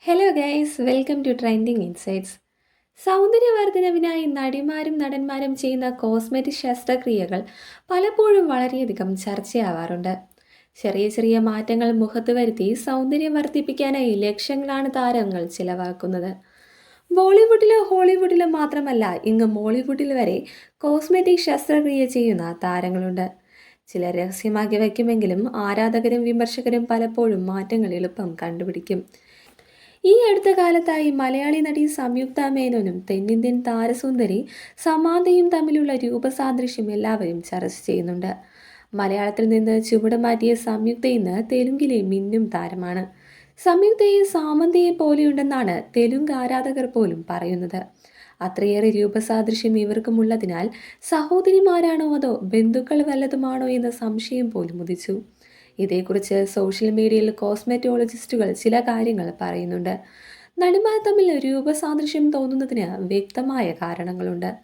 Hello guys, welcome to trending insights. സൗന്ദര്യവർദ്ധനവിനായി നടിമാരും നടന്മാരും ചെയ്യുന്ന കോസ്മെറ്റിക് ശസ്ത്രക്രിയകൾ പലപ്പോഴും വളരെയധികം ചർച്ചയാവാറുണ്ട്. ചെറിയ ചെറിയ മാറ്റങ്ങൾ മുഖത്ത് വരുത്തി സൗന്ദര്യം വർദ്ധിപ്പിക്കാനായി ലക്ഷങ്ങളാണ് താരങ്ങൾ ചിലവാക്കുന്നത്. ബോളിവുഡിലോ ഹോളിവുഡിലോ മാത്രമല്ല, ഇങ്ങ് മോളിവുഡിൽ വരെ കോസ്മെറ്റിക് ശസ്ത്രക്രിയ ചെയ്യുന്ന താരങ്ങളുണ്ട്. ചിലർ രഹസ്യമാക്കി വയ്ക്കുമെങ്കിലും ആരാധകരും വിമർശകരും പലപ്പോഴും മാറ്റങ്ങൾ എളുപ്പം കണ്ടുപിടിക്കും. ഈ അടുത്ത കാലത്തായി മലയാളി നടി സംയുക്ത മേനോനും തെന്നിന്ത്യൻ താരസുന്ദരി സമാന്തയും തമ്മിലുള്ള രൂപസാദൃശ്യം എല്ലാവരും ചർച്ച ചെയ്യുന്നുണ്ട്. മലയാളത്തിൽ നിന്ന് ചുവട് മാറ്റിയ സംയുക്ത ഇന്ന് തെലുങ്കിലെ മിന്നും താരമാണ്. സംയുക്തയെ സാമന്തയെ പോലെയുണ്ടെന്നാണ് തെലുങ്ക് ആരാധകർ പോലും പറയുന്നത്. അത്രയേറെ രൂപസാദൃശ്യം ഇവർക്കുമുള്ളതിനാൽ സഹോദരിമാരാണോ അതോ ബന്ധുക്കൾ വല്ലതുമാണോ എന്ന സംശയം പോലും ഉദിച്ചു. ഇതേക്കുറിച്ച് സോഷ്യൽ മീഡിയയിൽ കോസ്മെറ്റോളജിസ്റ്റുകൾ ചില കാര്യങ്ങൾ പറയുന്നുണ്ട്. നടിമാർ തമ്മിൽ രൂപസാദൃശ്യം തോന്നുന്നതിന് വ്യക്തമായ കാരണങ്ങളുണ്ട്.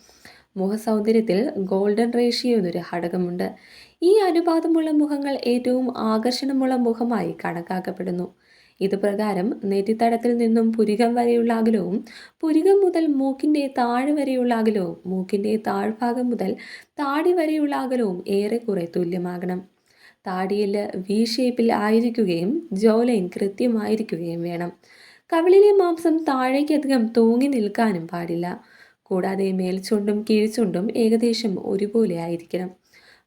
മുഖസൗന്ദര്യത്തിൽ ഗോൾഡൻ റേഷ്യോ എന്നൊരു ഘടകമുണ്ട്. ഈ അനുപാതമുള്ള മുഖങ്ങൾ ഏറ്റവും ആകർഷണമുള്ള മുഖമായി കണക്കാക്കപ്പെടുന്നു. ഇതുപ്രകാരം നെറ്റിത്തടത്തിൽ നിന്നും പുരികം വരെയുള്ള അകലവും പുരികം മുതൽ മൂക്കിന്റെ താഴെ വരെയുള്ള അകലവും മൂക്കിന്റെ താഴ്ഭാഗം മുതൽ താടി വരെയുള്ള അകലവും ഏറെക്കുറെ തുല്യമാകണം. താടിയിൽ വി ഷേപ്പിൽ ആയിരിക്കുകയും ജോ ലൈൻ കൃത്യമായിരിക്കുകയും വേണം. കവിളിലെ മാംസം താഴേക്കധികം തൂങ്ങി നിൽക്കാനും പാടില്ല. കൂടാതെ മേൽചുണ്ടും കീഴ്ചുണ്ടും ഏകദേശം ഒരുപോലെ ആയിരിക്കണം.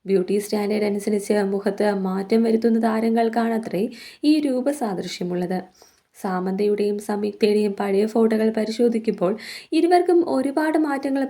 ബ്യൂട്ടി സ്റ്റാൻഡേർഡ് അനുസരിച്ച് മുഖത്ത് മാറ്റം വരുത്തുന്ന താരങ്ങൾക്കാണത്രേ ഈ രൂപസാദൃശ്യമുള്ളത്. സാമന്തയുടെയും സംയുക്തയുടെയും പഴയ ഫോട്ടോകൾ പരിശോധിക്കുമ്പോൾ ഇരുവർക്കും ഒരുപാട് മാറ്റങ്ങൾ